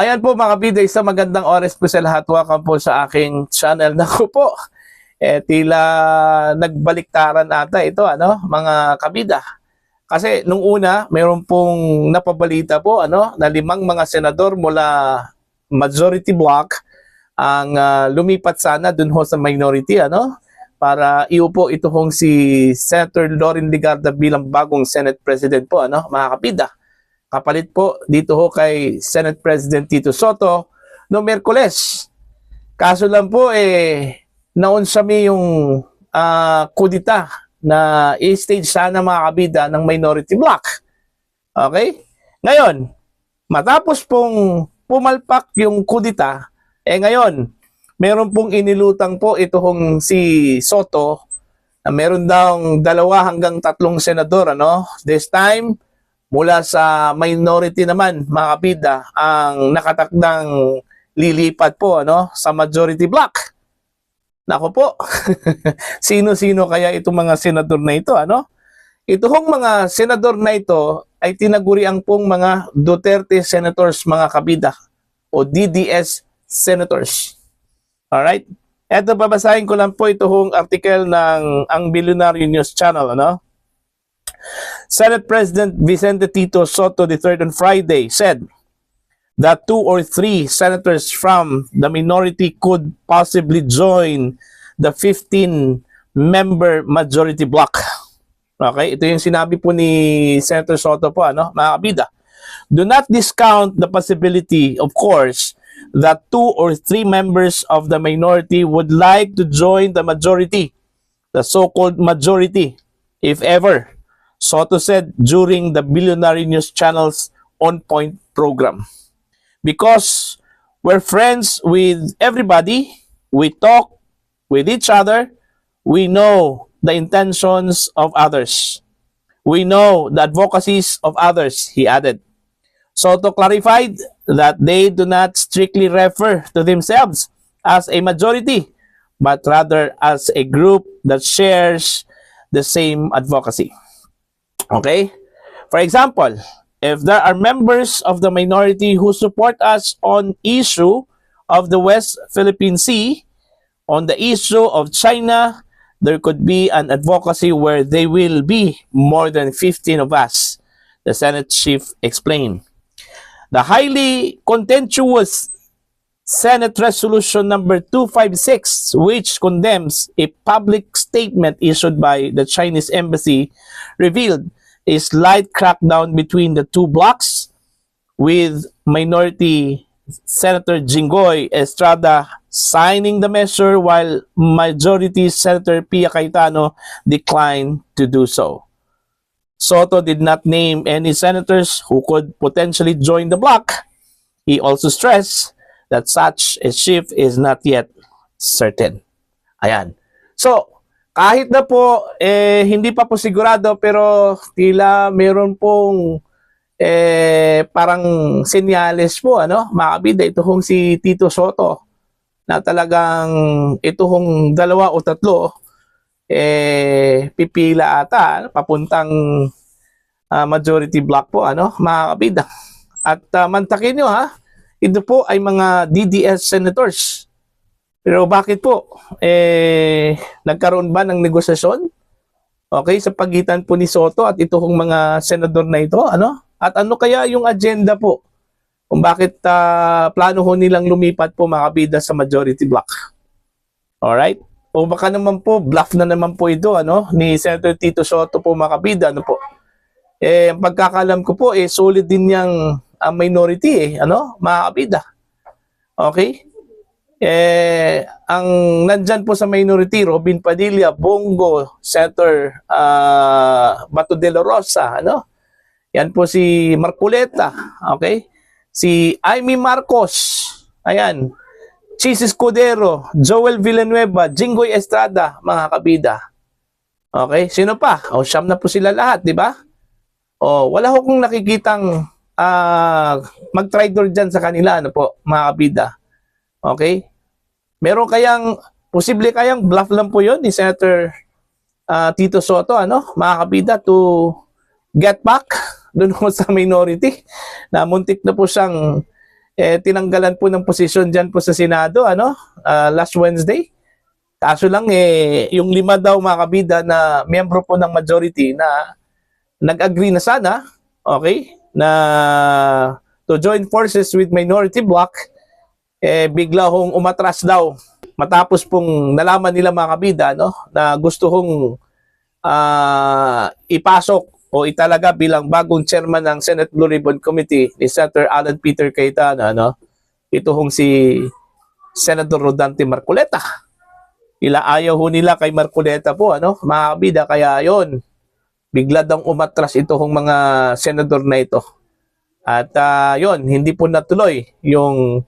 Ayan po mga kabida, isang magandang oras po sa lahat. Welcome po sa aking channel. Naku po, tila nagbaliktaran ata ito, mga kabida. Kasi nung una, mayroon pong napabalita po, na 5 mga senador mula majority block ang lumipat sana dun ho sa minority, para iupo ito hong si Senator Loren Legarda bilang bagong Senate President po, mga kabida. Kapalit po dito ho kay Senate President Tito Soto no Miyerkules. Kaso lang po naunsami yung kudita na i-stage sana mga kabida ng minority block. Okay? Ngayon, matapos pong pumalpak yung kudita, ngayon, meron pong inilutang po ito hong si Soto na meron daw 2 hanggang 3 senador, This time, mula sa minority naman, mga kabida, ang nakatakdang lilipat po sa majority block. Nako po, sino-sino kaya itong mga senador na ito? Ito hong mga senador na ito ay tinaguriang pong mga Duterte Senators, mga kabida, o DDS Senators. Alright? Eto, babasahin ko lang po ito hong article ng Ang Bilyonaryo News Channel, Senate President Vicente Tito Soto III on Friday said that 2 or 3 senators from the minority could possibly join the 15-member majority block. Okay, ito yung sinabi po ni Senator Soto po, mga kabida. Do not discount the possibility, of course, that 2 or 3 members of the minority would like to join the majority, the so-called majority, if ever. Soto said during the Billionaire News Channel's On Point program. Because we're friends with everybody, we talk with each other, we know the intentions of others. We know the advocacies of others, he added. Soto clarified that they do not strictly refer to themselves as a majority, but rather as a group that shares the same advocacy. Okay? For example, if there are members of the minority who support us on issue of the West Philippine Sea, on the issue of China, there could be an advocacy where they will be more than 15 of us, the Senate chief explained. The highly contentious Senate Resolution number 256, which condemns a public statement issued by the Chinese embassy, revealed a slight crackdown between the 2 blocks, with Minority Senator Jinggoy Estrada signing the measure while Majority Senator Pia Cayetano declined to do so. Soto did not name any senators who could potentially join the bloc. He also stressed that such a shift is not yet certain. Ayan. So, kahit na po hindi pa po sigurado, pero tila meron pong parang senyales po, mga kabida, ito hong si Tito Soto na talagang ito hong 2 o 3 pipila ata papuntang majority block po, mga kabida. At mantakin nyo, ito po ay mga DDS senators. Pero bakit po? Nagkaroon ba ng negosasyon? Okay, sa pagitan po ni Soto at ito hong mga senador na ito, At ano kaya yung agenda po? Kung bakit plano ho nilang lumipat po, mga kabida, sa majority block. Alright? O baka naman po, bluff na naman po ito, ni Senator Tito Soto po, mga kabida, po? Ang pagkakalam ko po, solid din yung minority, mga kabida. Okay? Ang nandyan po sa minority, Robin Padilla, Bongo, Senator Bato de la Rosa, Yan po si Marcoleta, okay? Si Amy Marcos, ayan. Chis Escudero, Joel Villanueva, Jinggoy Estrada, mga kabida. Okay? Sino pa? O, 9 na po sila lahat, di ba? O, wala ko kung nakikitang mag-traitor dyan sa kanila, po, mga kabida. Okay? Meron kayang, posible kayang bluff lang po yun ni Senator Tito Soto, mga kabida, to get back doon sa minority na muntik na po siyang tinanggalan po ng posisyon dyan po sa Senado, last Wednesday. Kaso lang, yung 5 daw mga kabida na miyembro po ng majority na nag-agree na sana, okay, na to join forces with minority bloc, bigla hong umatras daw. Matapos pong nalaman nila mga kabida, na gusto hong ipasok o italaga bilang bagong chairman ng Senate Blue Ribbon Committee ni Senator Alan Peter Cayetano, ito hong si Senator Rodante Marcoleta. Ayaw ho nila kay Marcoleta po, mga kabida, kaya yon bigla daw umatras ito hong mga senador na ito. At yon, hindi po natuloy yung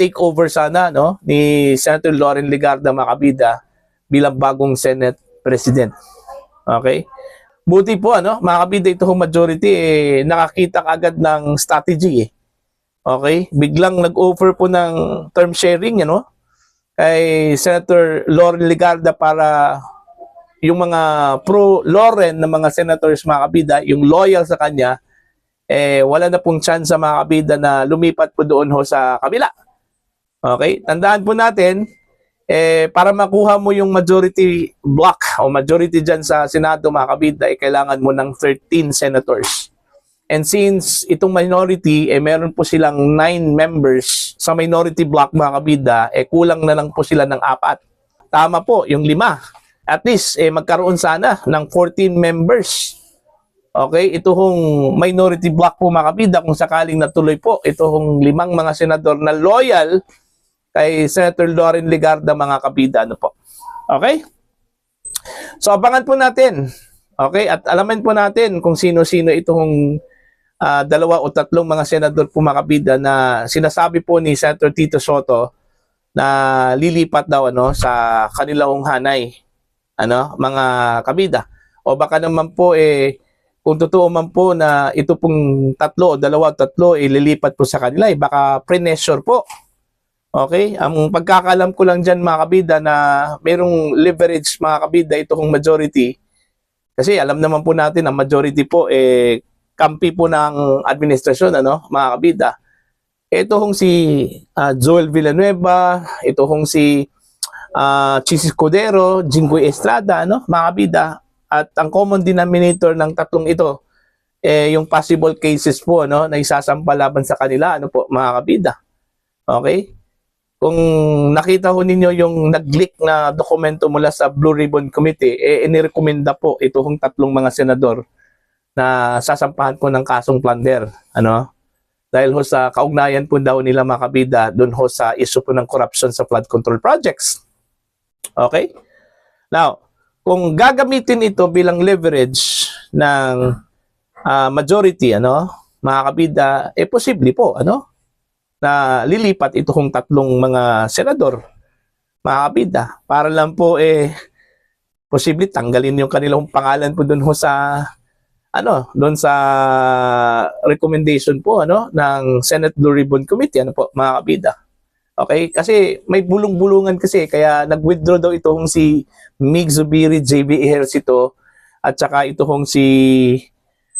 takeover sana ni Senator Loren Legarda, mga kabida, bilang bagong Senate President. Okay? Buti po, mga kabida, ito hong majority, nakakita agad ng strategy. Okay? Biglang nag-offer po ng term sharing, kay Senator Loren Legarda para yung mga pro-Loren na mga senators, mga kabida, yung loyal sa kanya, wala na pong chance sa mga kabida na lumipat po doon ho sa kabila. Okay? Tandaan po natin, para makuha mo yung majority block o majority dyan sa Senado, mga kabida, kailangan mo ng 13 senators. And since itong minority, meron po silang 9 members sa minority block, mga kabida, kulang na lang po sila ng 4. Tama po, yung 5. At least, magkaroon sana ng 14 members. Okay, ito hong minority block po, mga kabida, kung sakaling natuloy po, ito hong 5 mga senador na loyal kay Senator Loren Legarda, mga kabida, po. Okay? So, abangan po natin. Okay, at alamin po natin kung sino-sino itong 2 o 3 mga senador po, mga kabida, na sinasabi po ni Senator Tito Sotto na lilipat daw sa kanilang hanay, mga kabida. O baka naman po kung totoo man po na ito pong 3 o 2 o 3 ililipat po sa kanila, baka pre-measure po. Okay? Ang pagkakalam ko lang dyan, mga kabida, na mayroong leverage, mga kabida, ito kong majority. Kasi alam naman po natin, ang majority po kampi po ng administrasyon, mga kabida. Ito hong si Joel Villanueva, ito hong si Chis Escudero, Jinggoy Estrada, mga kabida. At ang common denominator ng 3 ito, yung possible cases po, na isasampa laban sa kanila, po, mga kabida. Okay? Kung nakita ho ninyo yung nag-leak na dokumento mula sa Blue Ribbon Committee, inirekomenda po ito hong 3 mga senador na sasampahan po ng kasong plunder. Dahil ho sa kaugnayan po daw nila, mga kabida, doon ho sa issue po ng corruption sa flood control projects. Okay? Now, kung gagamitin ito bilang leverage ng majority, mga kabida, posible po, na lilipat ito kung 3 mga senador, mga kabida, para lang po, posible tanggalin yung kanilang pangalan po doon ho sa, doon sa recommendation po, ng Senate Blue Ribbon Committee, po, mga kabida. Okay? Kasi may bulong-bulungan kasi, kaya nag-withdraw daw itong si Mig Zubiri, JB Ejercito, at saka itong si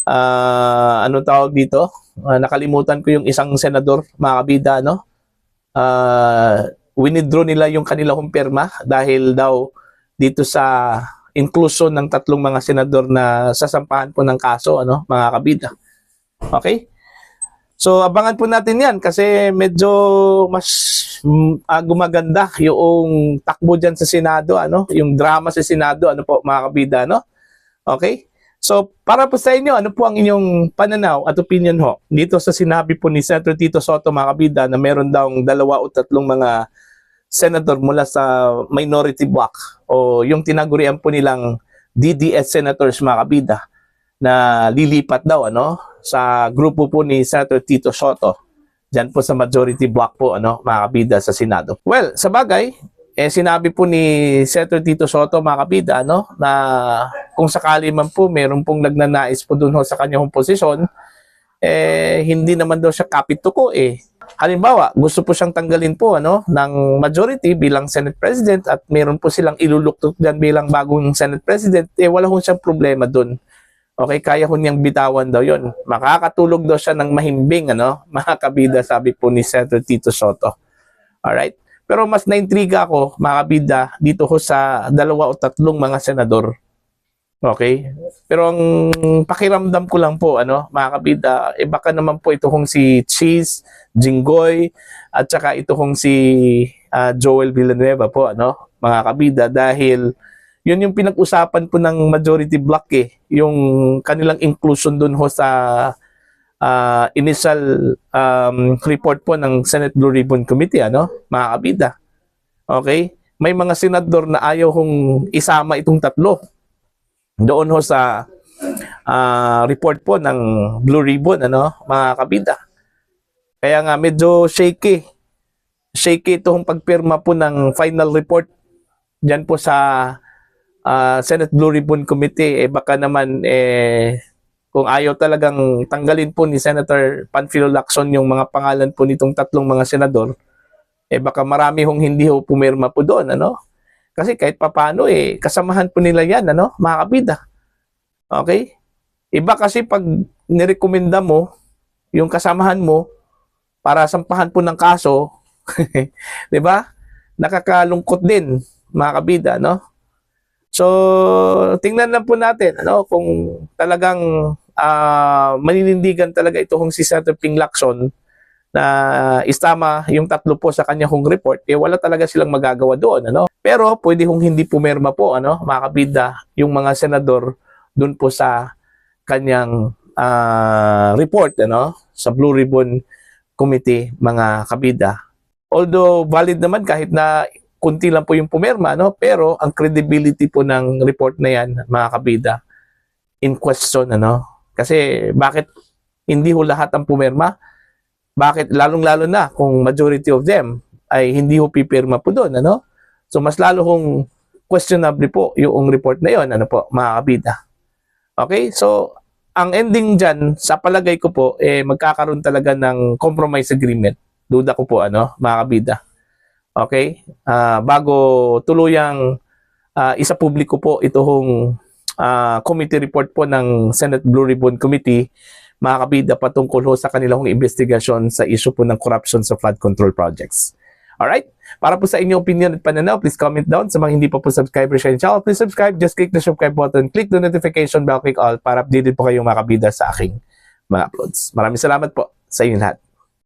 anong tawag dito? Nakalimutan ko yung isang senador, mga kabida, winidraw nila yung kanilang pirma dahil daw dito sa inclusion ng 3 mga senador na sasampahan po ng kaso, mga kabida. Okay? So, abangan po natin yan kasi medyo mas gumaganda yung takbo dyan sa Senado, yung drama sa Senado, po, mga kabida, Okay? So, para po sa inyo, ano po ang inyong pananaw at opinion ho dito sa sinabi po ni Senator Tito Sotto, mga kabida, na meron daw 2 o 3 mga senador mula sa minority bloc o yung tinagurian po nilang DDS senators, mga kabida, na lilipat daw sa grupo po ni Senator Tito Sotto dyan po sa majority bloc po, mga kabida, sa Senado. Well, sa bagay, sinabi po ni Senator Tito Sotto, mga kabida, na kung sakali man po meron pong nagnanais po dun sa kanyang posisyon, hindi naman daw siya kapituko. Halimbawa, gusto po siyang tanggalin po ng majority bilang Senate President at meron po silang iluluktot dyan bilang bagong Senate President, wala ho siyang problema dun. Okay, kaya ho niyang bitawan daw yon. Makakatulog daw siya ng mahimbing, ano, mga kabida, sabi po ni Senator Tito Soto. Alright? Pero mas naintriga ako, mga kabida, dito ho sa 2 o 3 mga senador. Okay? Pero ang pakiramdam ko lang po, ano, mga kabida, baka naman po ito kung si Cheese, Jinggoy, at saka ito kung si Joel Villanueva po, ano, mga kabida, dahil yun yung pinag-usapan po ng majority block yung kanilang inclusion dun ho sa initial report po ng Senate Blue Ribbon Committee, ano, mga kabida. Okay? May mga senador na ayaw hong isama itong 3 doon ho sa report po ng Blue Ribbon, ano, mga kabida. Kaya nga medyo shaky itong pagpirma po ng final report dyan po sa Senate Blue Ribbon Committee. Baka naman kung ayaw talagang tanggalin po ni Senator Panfilo Lacson yung mga pangalan po nitong 3 mga senador, baka marami hong hindi ho pumirma po doon, ano? Kasi kahit papaano kasamahan po nila yan, ano, mga kabida. Okay? Iba kasi pag nirekomenda mo yung kasamahan mo para sampahan po ng kaso, 'di ba? Nakakalungkot din, mga kabida, no? So, tingnan lang po natin, ano, kung talagang maninindigan talaga ito kung si Senator Ping Lacson na istama yung 3 po sa kanya hong report, wala talaga silang magagawa doon, ano? Pero pwede hong hindi pumirma po, ano, mga kabida, yung mga senador doon po sa kanyang report, ano, sa Blue Ribbon Committee, mga kabida. Although valid naman kahit na kunti lang po yung pumirma, no? Pero ang credibility po ng report na yan, mga kabida, in question, ano? Kasi bakit hindi ho lahat ang pumirma? Bakit lalong-lalo na kung majority of them ay hindi ho pipirma po doon, ano? So mas lalo hong questionable po yung report na yon, ano po, mga kabida. Okay? So ang ending dyan, sa palagay ko po, magkakaroon talaga ng compromise agreement. Duda ko po, ano, mga kabida. Okay? Bago tuluyang isa publiko po itong committee report po ng Senate Blue Ribbon Committee, mga kabida, patungkol ho sa kanilang investigasyon sa issue po ng corruption sa flood control projects. Alright? Para po sa inyong opinion at pananaw, please comment down. Sa mga hindi pa po subscriber sa channel, please subscribe. Just click the subscribe button, click the notification bell, click all para updated po kayong mga kabida sa aking mga uploads. Maraming salamat po sa inyong lahat.